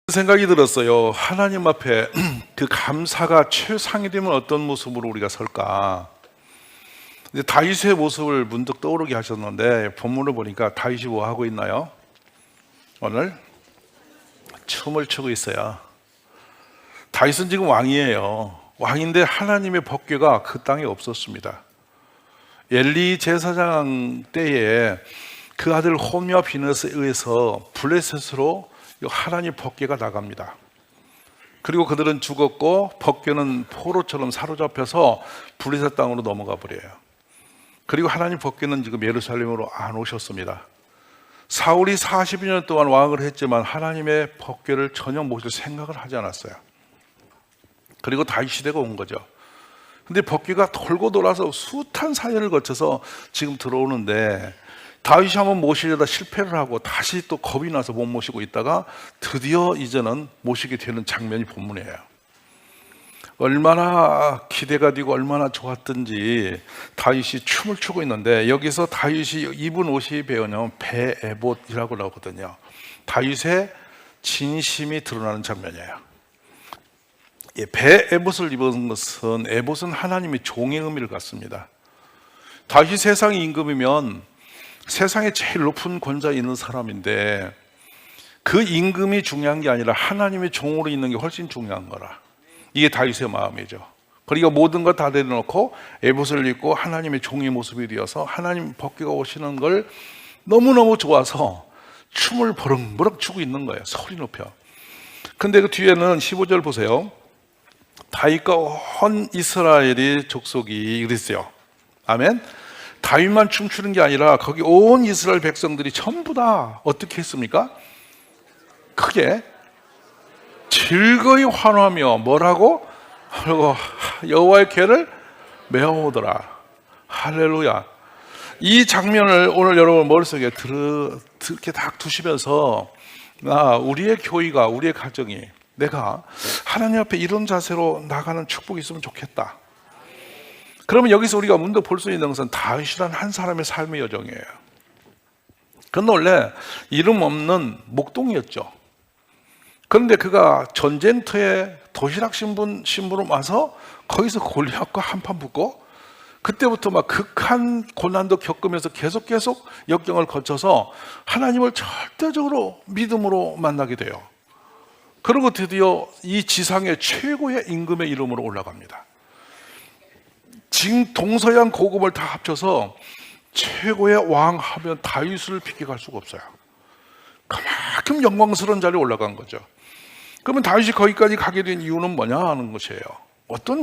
생각이 들었어요. 하나님 앞에 그 감사가 최상이 되면 어떤 모습으로 우리가 설까? 근데 다윗의 모습을 문득 떠오르게 하셨는데 본문을 보니까 다윗이 뭐 하고 있나요? 오늘 춤을 추고 있어요. 다윗은 지금 왕이에요. 왕인데 하나님의 법궤가 그 땅에 없었습니다. 엘리 제사장 때에 그 아들 홈리와 비느스에 의해서 블레셋으로 하나님 법궤가 나갑니다. 그리고 그들은 죽었고 법궤는 포로처럼 사로잡혀서 블레셋 땅으로 넘어가 버려요. 그리고 하나님 법궤는 지금 예루살렘으로 안 오셨습니다. 사울이 40년 동안 왕을 했지만 하나님의 법궤를 전혀 모실 생각을 하지 않았어요. 그리고 다윗 시대가 온 거죠. 근데 법궤가 돌고 돌아서 숱한 사연을 거쳐서 지금 들어오는데 다윗이 한번 모시려다 실패를 하고 다시 또 겁이 나서 못 모시고 있다가 드디어 이제는 모시게 되는 장면이 본문이에요. 얼마나 기대가 되고 얼마나 좋았던지 다윗이 춤을 추고 있는데, 여기서 다윗이 입은 옷이 배우냐면 베에봇이라고 나오거든요. 다윗의 진심이 드러나는 장면이에요. 베에봇을 입은 것은, 에봇은 하나님의 종의 의미를 갖습니다. 다윗이 세상의 임금이면 세상에 제일 높은 권좌에 있는 사람인데 그 임금이 중요한 게 아니라 하나님의 종으로 있는 게 훨씬 중요한 거라. 이게 다윗의 마음이죠. 그러니까 모든 것 다 내려놓고 에봇을 입고 하나님의 종의 모습이 되어서 하나님 법궤가 오시는 걸 너무너무 좋아서 춤을 버럭버럭 추고 있는 거예요. 소리 높여. 근데 그 뒤에는 15절 보세요. 다윗과 온 이스라엘의 족속이 그랬어요. 아멘. 다윗만 춤추는 게 아니라 거기 온 이스라엘 백성들이 전부 다 어떻게 했습니까? 크게 즐거이 환호하며 뭐라고? 여호와의 궤를 메어오더라. 할렐루야. 이 장면을 오늘 여러분 머릿속에 이렇게 딱 두시면서 우리의 교회가, 우리의 가정이 내가 하나님 앞에 이런 자세로 나가는 축복이 있으면 좋겠다. 그러면 여기서 우리가 문득 볼 수 있는 것은 다윗이란 한 사람의 삶의 여정이에요. 그는 원래 이름 없는 목동이었죠. 그런데 그가 전쟁터에 도시락 신부로 와서 거기서 골리앗과 한판 붙고, 그때부터 막 극한 고난도 겪으면서 계속 역경을 거쳐서 하나님을 절대적으로 믿음으로 만나게 돼요. 그리고 드디어 이 지상의 최고의 임금의 이름으로 올라갑니다. 지금 동서양 고급을 다 합쳐서 최고의 왕 하면 다윗을 비껴갈 수가 없어요. 그만큼 영광스러운 자리에 올라간 거죠. 그러면 다윗이 거기까지 가게 된 이유는 뭐냐 하는 것이에요.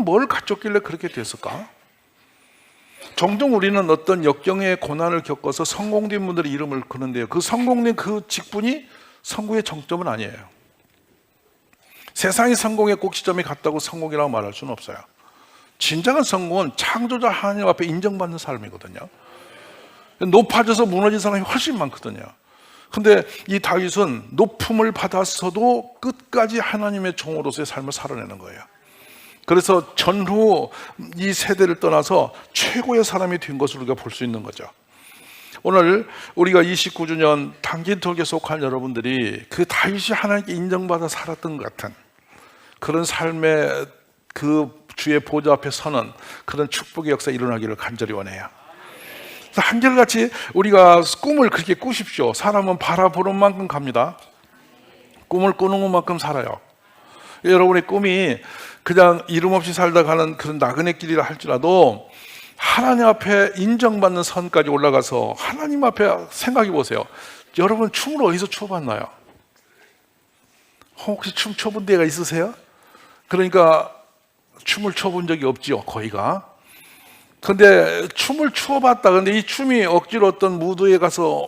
뭘 갖췄길래 그렇게 됐을까? 종종 우리는 어떤 역경의 고난을 겪어서 성공된 분들의 이름을 거는데요, 그 성공된 그 직분이 성공의 정점은 아니에요. 세상의 성공의 꼭지점에 갔다고 성공이라고 말할 수는 없어요. 진정한 성공은 창조자 하나님 앞에 인정받는 삶이거든요. 높아져서 무너진 사람이 훨씬 많거든요. 근데 이 다윗은 높음을 받았어도 끝까지 하나님의 종으로서의 삶을 살아내는 거예요. 그래서 전후 이 세대를 떠나서 최고의 사람이 된 것을 우리가 볼 수 있는 거죠. 오늘 우리가 29주년 당진톨교에 속한 여러분들이 그 다윗이 하나님께 인정받아 살았던 것 같은 그런 삶의 그 주의 보좌 앞에 서는 그런 축복의 역사 일어나기를 간절히 원해요. 한결같이 우리가 꿈을 그렇게 꾸십시오. 사람은 바라보는 만큼 갑니다. 꿈을 꾸는 것만큼 살아요. 여러분의 꿈이 그냥 이름 없이 살다 가는 그런 나그네 길이라 할지라도 하나님 앞에 인정받는 선까지 올라가서 하나님 앞에 생각해 보세요. 여러분 춤을 어디서 춰봤나요? 혹시 춤 춰본 데가 있으세요? 그러니까 춤을 춰본 적이 없지요, 거의가. 근데 춤을 추어봤다. 근데 이 춤이 억지로 어떤 무대에 가서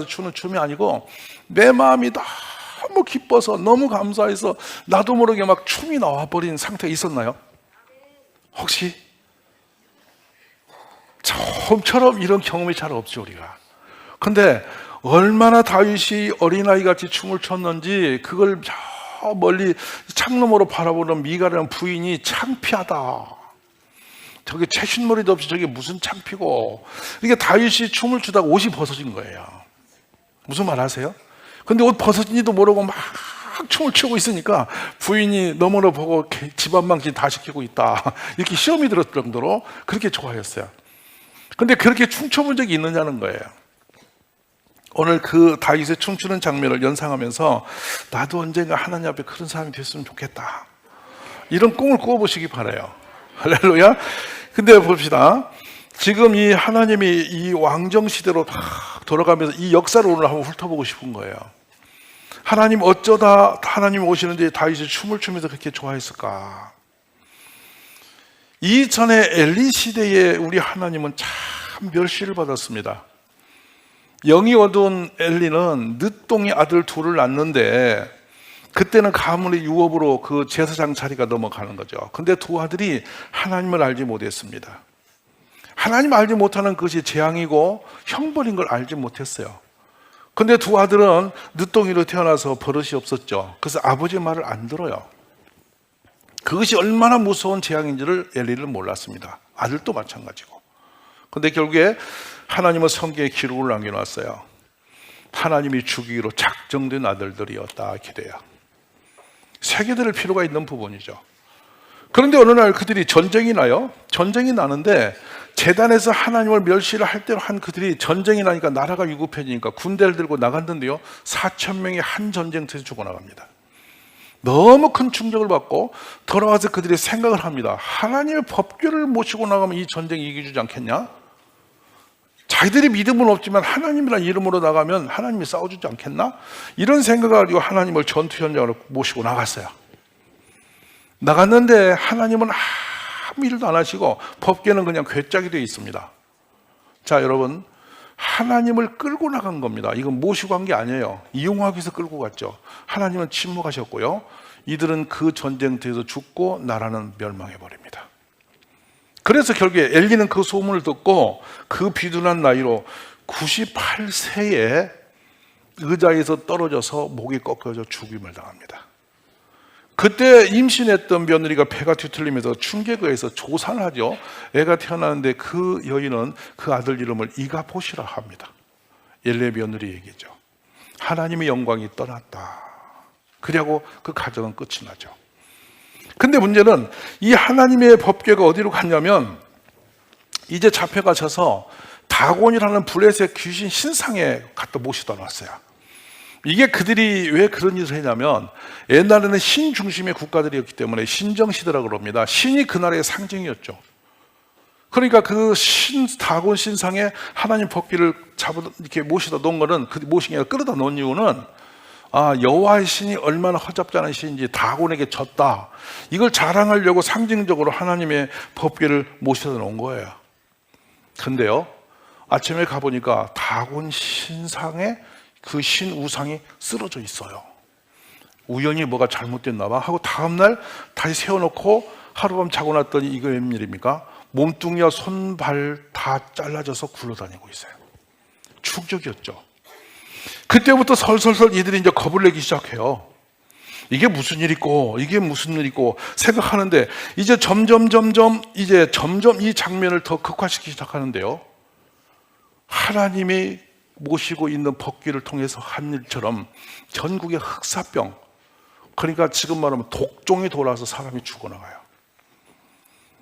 추는 춤이 아니고 내 마음이 너무 기뻐서 너무 감사해서 나도 모르게 막 춤이 나와버린 상태가 있었나요? 혹시? 처음처럼 이런 경험이 잘 없죠, 우리가. 근데 얼마나 다윗이 어린아이같이 춤을 췄는지 그걸 저 멀리 창너머로 바라보는 미갈이라는 부인이 창피하다. 저게 최신머리도 없이 저게 무슨 창피고. 이게 다윗이 춤을 추다가 옷이 벗어진 거예요. 무슨 말 아세요? 근데 옷 벗어진지도 모르고 막 막 춤을 추고 있으니까 부인이 너머로 보고 집안 방지 다 시키고 있다 이렇게 시험이 들었을 정도로 그렇게 좋아했어요. 근데 그렇게 춤춰본 적이 있느냐는 거예요. 오늘 그 다윗의 춤추는 장면을 연상하면서 나도 언젠가 하나님 앞에 그런 사람이 됐으면 좋겠다, 이런 꿈을 꾸어보시기 바라요. 할렐루야. 근데 봅시다. 지금 이 하나님이 이 왕정 시대로 막 돌아가면서 이 역사를 오늘 한번 훑어보고 싶은 거예요. 하나님 어쩌다 하나님 오시는데 다윗이 춤을 추면서 그렇게 좋아했을까? 이전에 엘리 시대에 우리 하나님은 참 멸시를 받았습니다. 영이 어두운 엘리는 늦둥이 아들 둘을 낳는데 그때는 가문의 유업으로 그 제사장 자리가 넘어가는 거죠. 근데 두 아들이 하나님을 알지 못했습니다. 하나님 알지 못하는 것이 재앙이고 형벌인 걸 알지 못했어요. 근데 두 아들은 늦둥이로 태어나서 버릇이 없었죠. 그래서 아버지의 말을 안 들어요. 그것이 얼마나 무서운 재앙인지를 엘리는 몰랐습니다. 아들도 마찬가지고. 근데 결국에 하나님은 성경에 기록을 남겨놨어요. 하나님이 죽이기로 작정된 아들들이었다, 이렇게 돼요. 새겨들을 필요가 있는 부분이죠. 그런데 어느 날 그들이 전쟁이 나요. 전쟁이 나는데 제단에서 하나님을 멸시를 할 대로 한 그들이 전쟁이 나니까 나라가 위급해지니까 군대를 들고 나갔는데요, 4,000명이 한 전쟁터에서 죽어나갑니다. 너무 큰 충격을 받고 돌아와서 그들이 생각을 합니다. 하나님의 법궤를 모시고 나가면 이 전쟁이 이겨주지 않겠냐? 자기들이 믿음은 없지만 하나님이라는 이름으로 나가면 하나님이 싸워주지 않겠나? 이런 생각을 가지고 하나님을 전투 현장으로 모시고 나갔어요. 나갔는데 하나님은 아무 일도 안 하시고 법궤는 그냥 괴짝이 되어 있습니다. 자, 여러분, 하나님을 끌고 나간 겁니다. 이건 모시고 간 게 아니에요. 이용하기 위해서 끌고 갔죠. 하나님은 침묵하셨고요, 이들은 그 전쟁터에서 죽고 나라는 멸망해버립니다. 그래서 결국에 엘리는 그 소문을 듣고 그 비둔한 나이로 98세에 의자에서 떨어져서 목이 꺾여져 죽임을 당합니다. 그때 임신했던 며느리가 배가 뒤틀리면서 충격을 해서 조산을 하죠. 애가 태어나는데 그 여인은 그 아들 이름을 이가봇이라 합니다. 엘리의 며느리 얘기죠. 하나님의 영광이 떠났다. 그리고 그 가정은 끝이 나죠. 근데 문제는 이 하나님의 법궤가 어디로 갔냐면 이제 잡혀가셔서 다곤이라는 블레셋 귀신 신상에 갖다 모시다 놨어요. 이게 그들이 왜 그런 일을 했냐면 옛날에는 신 중심의 국가들이었기 때문에 신정시대라고 그럽니다. 신이 그 나라의 상징이었죠. 그러니까 그 다곤 신상에 하나님 법궤를 이렇게 모시다 놓은 거는, 그 모신 게 아니라 끌어다 놓은 이유는 여호와의 신이 얼마나 허접잖은 신인지 다곤에게 졌다, 이걸 자랑하려고 상징적으로 하나님의 법궤를 모셔다 놓은 거예요. 근데요, 아침에 가보니까 다곤 신상에 그 신 우상이 쓰러져 있어요. 우연히 뭐가 잘못됐나 봐 하고 다음날 다시 세워놓고 하룻밤 자고 났더니 이거 웬일입니까? 몸뚱이와 손발 다 잘라져서 굴러다니고 있어요. 충격이었죠. 그때부터 설설설 이들이 이제 겁을 내기 시작해요. 이게 무슨 일이고 이게 무슨 일이고 생각하는데 이제 점점 이 장면을 더 극화시키기 시작하는데요, 하나님이 모시고 있는 법궤를 통해서 한 일처럼 전국의 흑사병, 그러니까 지금 말하면 독종이 돌아서 사람이 죽어나가요.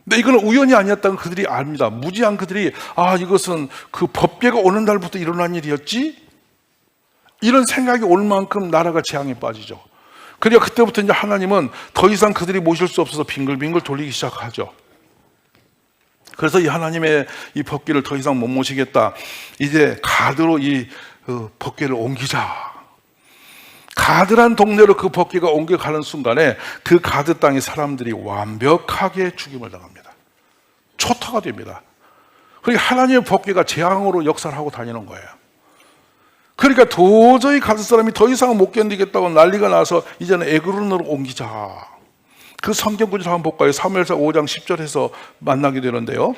근데 이건 우연이 아니었다는 그들이 압니다. 무지한 그들이 이것은 그 법궤가 오는 날부터 일어난 일이었지? 이런 생각이 올 만큼 나라가 재앙에 빠지죠. 그러니까 그때부터 이제 하나님은 더 이상 그들이 모실 수 없어서 빙글빙글 돌리기 시작하죠. 그래서 이 하나님의 이 법궤를 더 이상 못 모시겠다, 이제 가드로 이 법궤를 옮기자. 가드란 동네로 그 법궤가 옮겨가는 순간에 그 가드 땅의 사람들이 완벽하게 죽임을 당합니다. 초토가 됩니다. 그러니까 하나님의 법궤가 재앙으로 역사를 하고 다니는 거예요. 그러니까 도저히 가드 사람이 더 이상 못 견디겠다고 난리가 나서 이제는 에그론으로 옮기자. 그 성경 구절 한번 볼까요? 사무엘상 5장 10절에서 만나게 되는데요.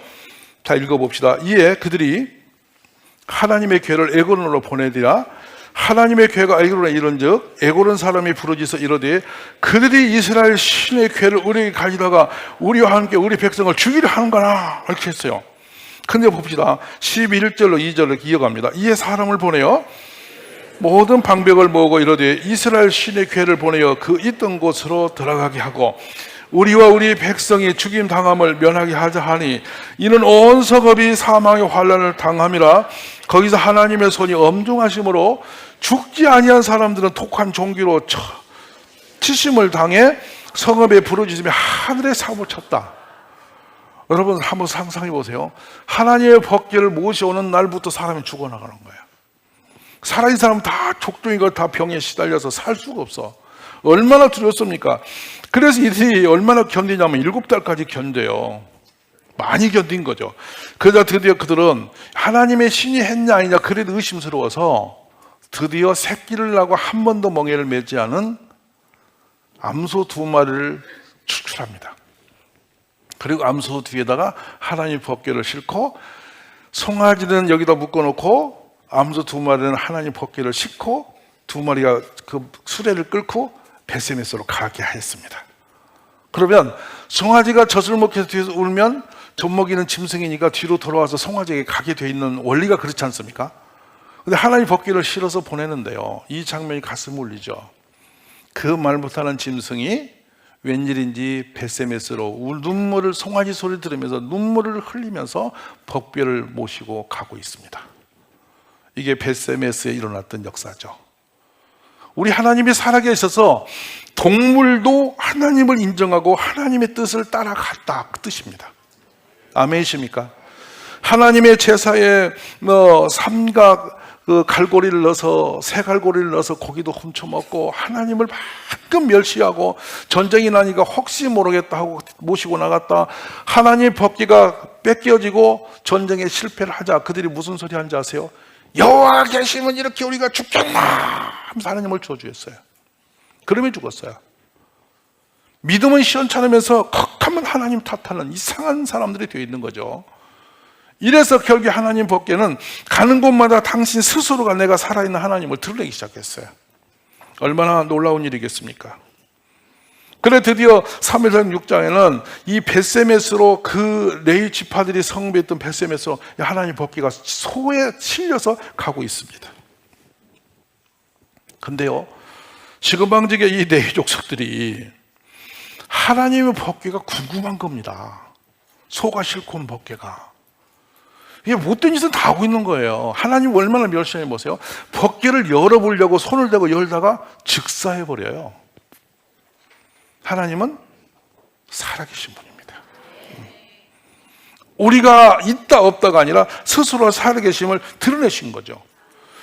자, 읽어봅시다. 이에 그들이 하나님의 궤를 에그론으로 보내리라. 하나님의 궤가 에그론에 이른즉 에그론 사람이 부르짖어 이르되 그들이 이스라엘 신의 궤를 우리에게 가져다가 우리와 함께 우리 백성을 죽이려 하는구나, 이렇게 했어요. 근데 봅시다. 11절로 2절을 이어갑니다. 이에 사람을 보내요 모든 방백을 모으고 이르되 이스라엘 신의 괴를 보내어 그 있던 곳으로 들어가게 하고 우리와 우리 백성이 죽임 당함을 면하게 하자 하니 이는 온 성읍이 사망의 환난을 당함이라. 거기서 하나님의 손이 엄중하심으로 죽지 아니한 사람들은 독한 종기로 치심을 당해 성읍에 부르짖으며 하늘에 사무쳤다. 여러분 한번 상상해 보세요. 하나님의 법궤를 모셔오는 날부터 사람이 죽어나가는 거예요. 살아있는 사람은 다 족종이고 다 병에 시달려서 살 수가 없어. 얼마나 두렵습니까? 그래서 이들이 얼마나 견디냐면 7달까지 견뎌요. 많이 견딘 거죠. 그러다 드디어 그들은 하나님의 신이 했냐 아니냐 그래도 의심스러워서 드디어 새끼를 낳고 한 번도 멍에를 매지 않은 암소 2마리를 추출합니다. 그리고 암소 뒤에다가 하나님 법궤를 싣고 송아지는 여기다 묶어놓고 암소 2마리는 하나님 법궤를 싣고 2마리가 그 수레를 끌고 벳세메스로 가게 하였습니다. 그러면 송아지가 젖을 먹혀서 뒤에서 울면 젖먹이는 짐승이니까 뒤로 돌아와서 송아지에게 가게 돼 있는 원리가 그렇지 않습니까? 근데 하나님 법궤를 실어서 보내는데요, 이 장면이 가슴 울리죠. 그 말 못하는 짐승이 웬일인지 벳세메스로 눈물을, 송아지 소리를 들으면서 눈물을 흘리면서 법궤를 모시고 가고 있습니다. 이게 벳세메스에 일어났던 역사죠. 우리 하나님이 살아계셔서 동물도 하나님을 인정하고 하나님의 뜻을 따라갔다, 그 뜻입니다. 아멘이십니까? 하나님의 제사에 삼각 갈고리를 넣어서, 새 갈고리를 넣어서 고기도 훔쳐먹고 하나님을 가끔 멸시하고 전쟁이 나니까 혹시 모르겠다 하고 모시고 나갔다. 하나님의 법궤가 뺏겨지고 전쟁에 실패를 하자 그들이 무슨 소리 하는지 아세요? 여호와 계시면 이렇게 우리가 죽겠나 하면서 하나님을 저주했어요. 그러면 죽었어요. 믿음은 시원찮으면서 컥하면 하나님 탓하는 이상한 사람들이 되어 있는 거죠. 이래서 결국 하나님 법궤는 가는 곳마다 당신 스스로가 내가 살아있는 하나님을 드러내기 시작했어요. 얼마나 놀라운 일이겠습니까? 그래 드디어 사무엘상 6장에는 이 벳세메스로 그 레위 지파들이 성배했던 벳세메스로 하나님 법궤가 소에 실려서 가고 있습니다. 근데요, 시금방직의 이 레위 족속들이 하나님의 법궤가 궁금한 겁니다. 소가 싣고 온 법궤가. 이게 못된 짓은 다 하고 있는 거예요. 하나님 얼마나 멸시해 보세요. 법궤를 열어보려고 손을 대고 열다가 즉사해버려요. 하나님은 살아계신 분입니다. 우리가 있다 없다가 아니라 스스로 살아계심을 드러내신 거죠.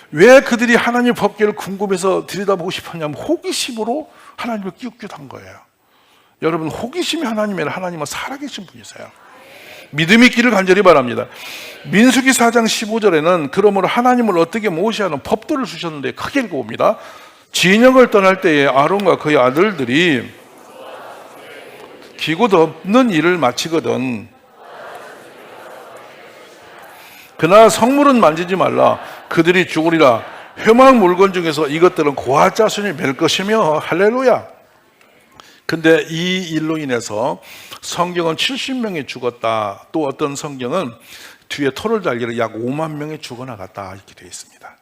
왜 그들이 하나님 법궤를 궁금해서 들여다보고 싶었냐면 호기심으로 하나님을 끼웃끼웃한 거예요. 여러분, 호기심이 하나님이라 하나님은 살아계신 분이세요. 믿음의 길을 간절히 바랍니다. 민수기 4장 15절에는 그러므로 하나님을 어떻게 모셔야 하는 법도를 주셨는데 크게 읽어봅니다. 진영을 떠날 때에 아론과 그의 아들들이 기구 덮는 일을 마치거든 그러나 성물은 만지지 말라. 그들이 죽으리라. 회막 물건 중에서 이것들은 고아 자손이 맬 것이며. 할렐루야. 근데 이 일로 인해서 성경은 70명이 죽었다. 또 어떤 성경은 뒤에 토를 달기로 약 5만 명이 죽어나갔다 이렇게 되어 있습니다.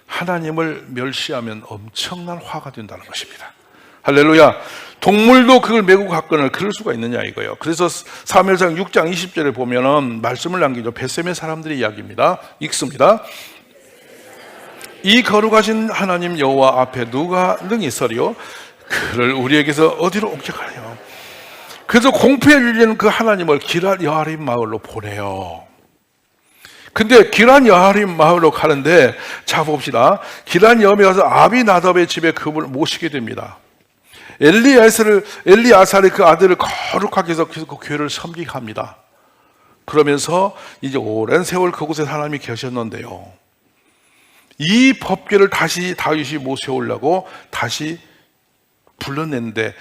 하나님을 멸시하면 엄청난 화가 된다는 것입니다. 할렐루야. 동물도 그걸 메고 갔거늘 그럴 수가 있느냐 이거예요. 그래서 사무엘상 6장 20절에 보면은 말씀을 남기죠. 벳세메 사람들의 이야기입니다. 읽습니다. 이 거룩하신 하나님 여호와 앞에 누가 능히 서리요? 그를 우리에게서 어디로 옮겨가요? 그래서 공포에 밀리는 그 하나님을 기럇 여아림 마을로 보내요. 근데 기럇 여아림 마을로 가는데, 자 봅시다. 기럇 여아림에 가서 아비나답의 집에 그분을 모시게 됩니다. 엘리아살이 그 아들을 거룩하게 해서 그 교회를 섬기게 합니다. 그러면서 이제 오랜 세월 그곳에 하나님이 계셨는데요, 이 법궤를 다시 다윗이 모셔오려고 다시 불러냈는데,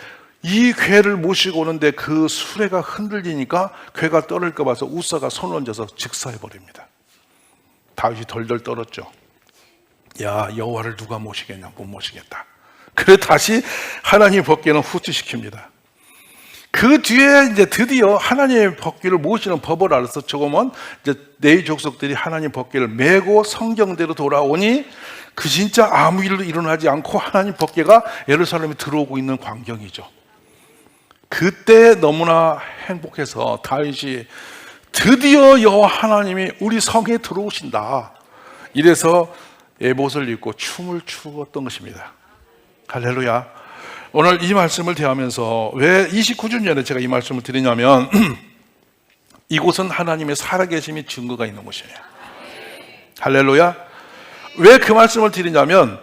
이 괴를 모시고 오는데 그 수레가 흔들리니까 괴가 떨어질까 봐서 우사가 손을 얹어서 즉사해버립니다. 다윗이 덜덜 떨었죠. 야, 여호와를 누가 모시겠냐? 못 모시겠다. 그래 다시 하나님 법궤는 후퇴시킵니다. 그 뒤에 이제 드디어 하나님의 법궤를 모시는 법을 알아서 조금은 이제 레위 족속들이 하나님 법궤를 메고 성경대로 돌아오니, 그 진짜 아무 일도 일어나지 않고 하나님 법궤가 예루살렘에 들어오고 있는 광경이죠. 그때 너무나 행복해서 다윗이 드디어 여호와 하나님이 우리 성에 들어오신다, 이래서 에봇을 입고 춤을 추었던 것입니다. 할렐루야. 오늘 이 말씀을 대하면서 왜 29주년에 제가 이 말씀을 드리냐면 이곳은 하나님의 살아계심이 증거가 있는 곳이에요. 할렐루야. 왜 그 말씀을 드리냐면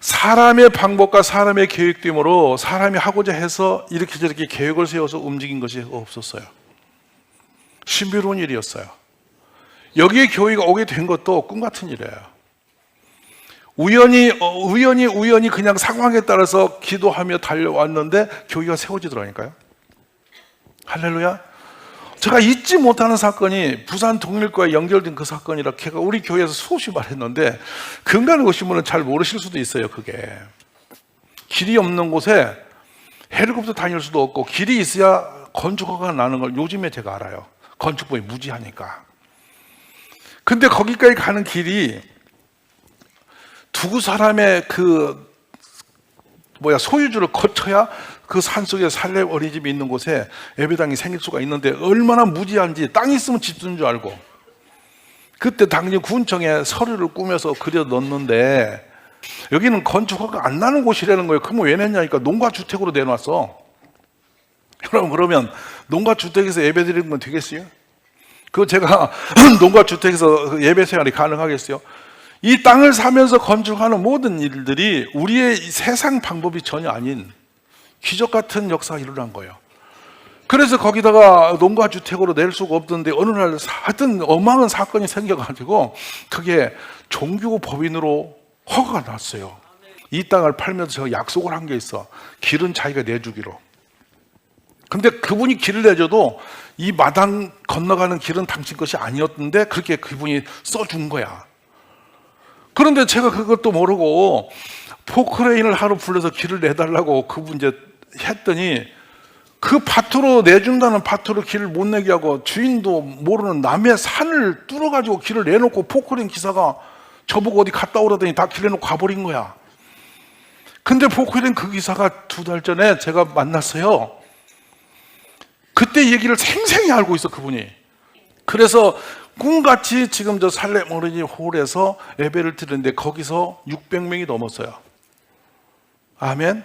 사람의 방법과 사람의 계획됨으로 사람이 하고자 해서 이렇게 저렇게 계획을 세워서 움직인 것이 없었어요. 신비로운 일이었어요. 여기에 교회가 오게 된 것도 꿈 같은 일이에요. 우연히 그냥 상황에 따라서 기도하며 달려왔는데 교회가 세워지더라니까요. 할렐루야. 제가 잊지 못하는 사건이 부산 동일과에 연결된 그 사건이라 제가 우리 교회에서 수없이 말했는데 근간에 오신 분은 잘 모르실 수도 있어요. 그게 길이 없는 곳에 헬리콥터 다닐 수도 없고 길이 있어야 건축허가가 나는 걸 요즘에 제가 알아요. 건축법이 무지하니까. 근데 거기까지 가는 길이 두고 사람의 소유주를 거쳐야 그 산속에 살렘 어린이집이 있는 곳에 예배당이 생길 수가 있는데 얼마나 무지한지, 땅이 있으면 집 주는 줄 알고 그때 당시 군청에 서류를 꾸며서 그려 넣었는데 여기는 건축허가 안 나는 곳이라는 거예요. 그러면 왜 냈냐니까 농가주택으로 내놨어. 여러분, 그러면 농가주택에서 예배 드리는 건 되겠어요? 그거 제가 농가주택에서 예배 생활이 가능하겠어요? 이 땅을 사면서 건축하는 모든 일들이 우리의 세상 방법이 전혀 아닌 기적 같은 역사가 일어난 거예요. 그래서 거기다가 농가주택으로 낼 수가 없던데 어느 날 하여튼 어마어마한 사건이 생겨가지고 그게 종교 법인으로 허가가 났어요. 이 땅을 팔면서 제가 약속을 한 게 있어. 길은 자기가 내주기로. 근데 그분이 길을 내줘도 이 마당 건너가는 길은 당신 것이 아니었는데 그렇게 그분이 써준 거야. 그런데 제가 그것도 모르고 포크레인을 하루 불러서 길을 내달라고 그분 이제 했더니 그 밭으로 내준다는 밭으로 길을 못 내게 하고 주인도 모르는 남의 산을 뚫어가지고 길을 내놓고 포크레인 기사가 저보고 어디 갔다 오라더니 다 길 내놓고 가버린 거야. 근데 포크레인 그 기사가 2달 전에 제가 만났어요. 그때 얘기를 생생히 알고 있어, 그분이. 그래서 꿈같이 지금 저 살렘 어린이 홀에서 예배를 드리는데 거기서 600명이 넘었어요. 아멘.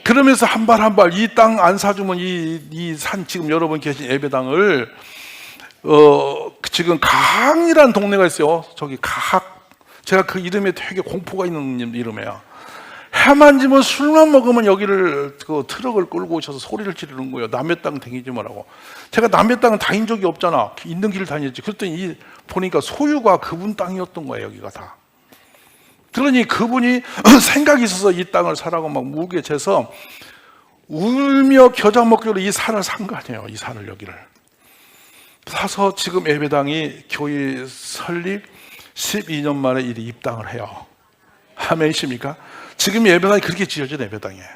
그러면서 한 발 한 발 이 땅 안 사주면 이 산 지금 여러분 계신 예배당을 지금 가항이라는 동네가 있어요. 저기 가항. 제가 그 이름에 되게 공포가 있는 이름이에요. 해만 지면 술만 먹으면 여기를 그 트럭을 끌고 오셔서 소리를 지르는 거예요. 남의 땅 다니지 말라고. 제가 남의 땅은 다닌 적이 없잖아. 있는 길을 다녔지. 그랬더니 보니까 소유가 그분 땅이었던 거예요. 여기가 다. 그러니 그분이 생각이 있어서 이 땅을 사라고 막 무게 재서 울며 겨자 먹기로 이 산을 산 거 아니에요. 이 산을 여기를 사서 지금 예배당이 교회 설립 12년 만에 이 입당을 해요. 아멘이십니까? 지금 예배당이 그렇게 지어진 예배당이에요.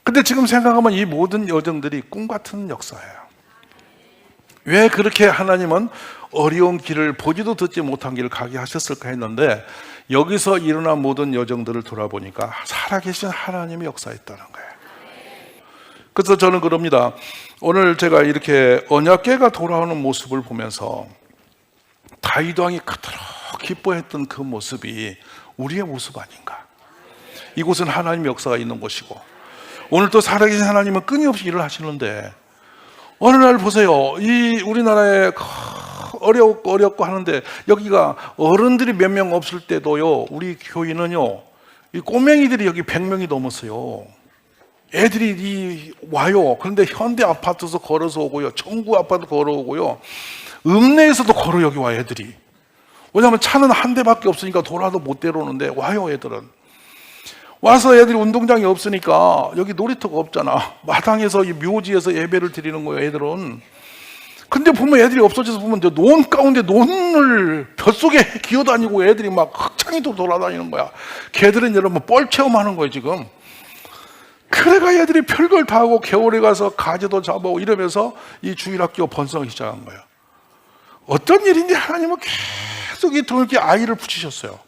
근데 지금 생각하면 이 모든 여정들이 꿈 같은 역사예요. 왜 그렇게 하나님은 어려운 길을 보지도 듣지 못한 길을 가게 하셨을까 했는데 여기서 일어난 모든 여정들을 돌아보니까 살아계신 하나님의 역사였다는 거예요. 그래서 저는 그럽니다. 오늘 제가 이렇게 언약궤가 돌아오는 모습을 보면서 다윗 왕이 그토록 기뻐했던 그 모습이 우리의 모습 아닌가. 이곳은 하나님의 역사가 있는 곳이고 오늘 또 살아계신 하나님은 끊임없이 일을 하시는데 어느 날 보세요. 이 우리나라에 어렵고 하는데 여기가 어른들이 몇 명 없을 때도요, 우리 교인은요, 이 꼬맹이들이 여기 100명이 넘었어요. 애들이 와요. 그런데 현대 아파트에서 걸어서 오고요, 청구 아파트 걸어오고요, 읍내에서도 걸어 여기 와요, 애들이. 왜냐하면 차는 한 대밖에 없으니까 돌아도 못 데려오는데 와요, 애들은. 와서 애들이 운동장이 없으니까 여기 놀이터가 없잖아. 마당에서 이 묘지에서 예배를 드리는 거예요, 애들은. 근데 보면 애들이 없어져서 보면 논 가운데 논을 뱃속에 기어다니고 애들이 막 흑창이도 돌아다니는 거야. 걔들은 여러분 뻘 체험하는 거예요, 지금. 그래가 애들이 별걸 다 하고 겨울에 가서 가지도 잡아오고 이러면서 이 주일학교 번성하기 시작한 거예요. 어떤 일인지 하나님은 계속 이 등에 아이를 붙이셨어요.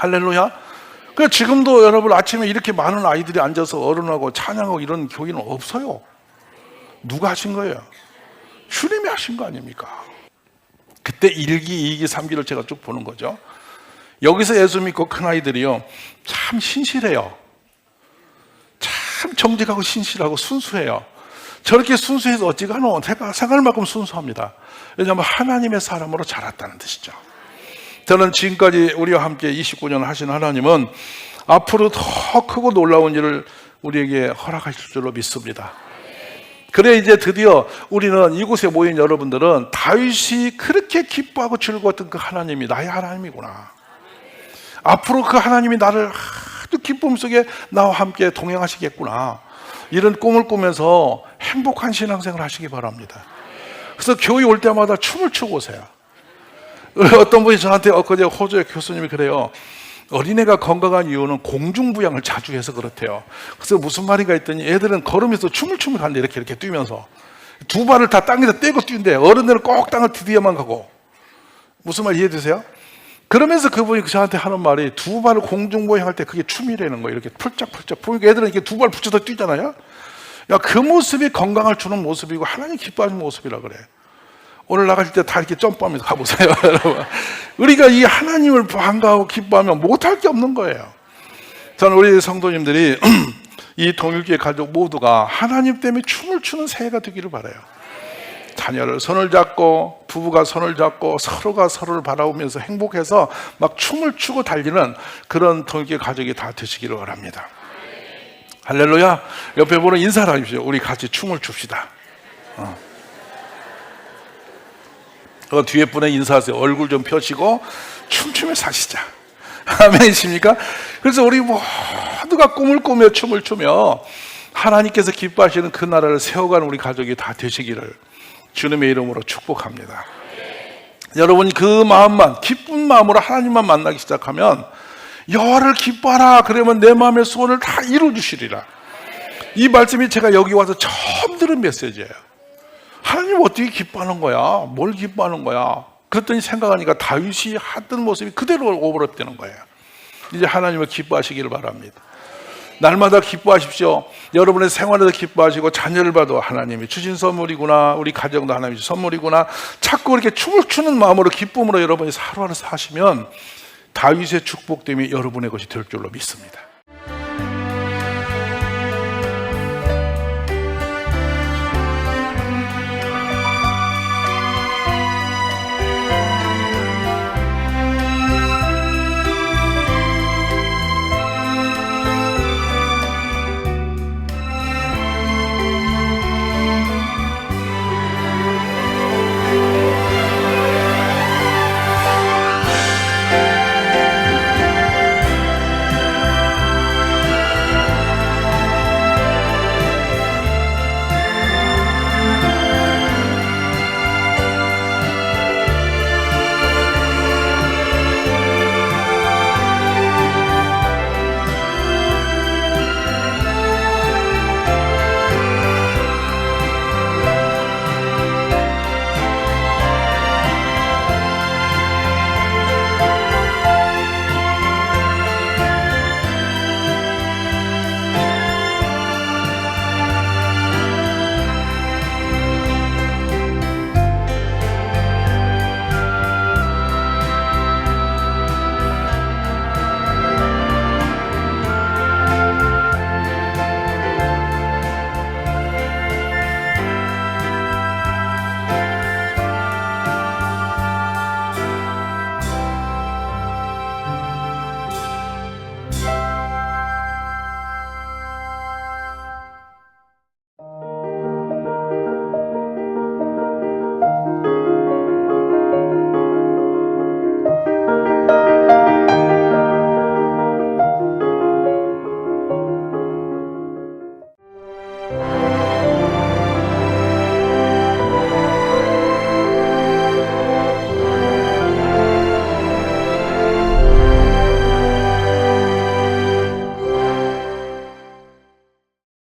할렐루야. 그 지금도 여러분 아침에 이렇게 많은 아이들이 앉아서 어른하고 찬양하고 이런 교회는 없어요. 누가 하신 거예요? 주님이 하신 거 아닙니까? 그때 1기, 2기, 3기를 제가 쭉 보는 거죠. 여기서 예수 믿고 큰 아이들이요, 참 신실해요. 참 정직하고 신실하고 순수해요. 저렇게 순수해서 어찌가노 생각할 만큼 순수합니다. 왜냐하면 하나님의 사람으로 자랐다는 뜻이죠. 저는 지금까지 우리와 함께 29년 하신 하나님은 앞으로 더 크고 놀라운 일을 우리에게 허락하실 줄로 믿습니다. 그래 이제 드디어 우리는 이곳에 모인 여러분들은 다윗이 그렇게 기뻐하고 즐거웠던 그 하나님이 나의 하나님이구나. 앞으로 그 하나님이 나를 아주 기쁨 속에 나와 함께 동행하시겠구나. 이런 꿈을 꾸면서 행복한 신앙생활을 하시기 바랍니다. 그래서 교회 올 때마다 춤을 추고 오세요. 어떤 분이 저한테 엊그제 호주의 교수님이 그래요. 어린애가 건강한 이유는 공중부양을 자주 해서 그렇대요. 그래서 무슨 말인가 했더니 애들은 걸으면서 춤을 추면 간대. 이렇게 뛰면서 두 발을 다 땅에서 떼고 뛴대. 어른들은 꼭 땅을 디디어만 가고. 무슨 말 이해되세요? 그러면서 그분이 저한테 하는 말이 두 발을 공중부양할 때 그게 춤이라는 거예요. 이렇게 펄쩍펄쩍. 보니까 애들은 이렇게 두 발 붙여서 뛰잖아요. 야, 그 모습이 건강을 주는 모습이고 하나님 기뻐하는 모습이라 그래. 오늘 나가실 때 다 이렇게 점프하면서 가보세요, 여러분. 우리가 이 하나님을 반가워하고 기뻐하면 못할 게 없는 거예요. 저는 우리 성도님들이 이 동일교회 가족 모두가 하나님 때문에 춤을 추는 새해가 되기를 바라요. 자녀를 손을 잡고 부부가 손을 잡고 서로가 서로를 바라보면서 행복해서 막 춤을 추고 달리는 그런 동일교회 가족이 다 되시기를 바랍니다. 할렐루야. 옆에 보는 인사를 하십시오. 우리 같이 춤을 춥시다. 뒤에 분에 인사하세요. 얼굴 좀 펴시고 춤추며 사시자. 아멘이십니까? 그래서 우리 모두가 꿈을 꾸며 춤을 추며 하나님께서 기뻐하시는 그 나라를 세워가는 우리 가족이 다 되시기를 주님의 이름으로 축복합니다. 여러분이 그 마음만, 기쁜 마음으로 하나님만 만나기 시작하면 여호와를 기뻐하라 그러면 내 마음의 소원을 다 이루어주시리라. 이 말씀이 제가 여기 와서 처음 들은 메시지예요. 하나님 어떻게 기뻐하는 거야? 뭘 기뻐하는 거야? 그랬더니 생각하니까 다윗이 하던 모습이 그대로 오버랩되는 거예요. 이제 하나님을 기뻐하시기를 바랍니다. 날마다 기뻐하십시오. 여러분의 생활에서 기뻐하시고 자녀를 봐도 하나님이 주신 선물이구나. 우리 가정도 하나님이 주신 선물이구나. 자꾸 이렇게 춤을 추는 마음으로 기쁨으로 여러분이 하루하루 사시면 다윗의 축복 때문에 여러분의 것이 될 줄로 믿습니다.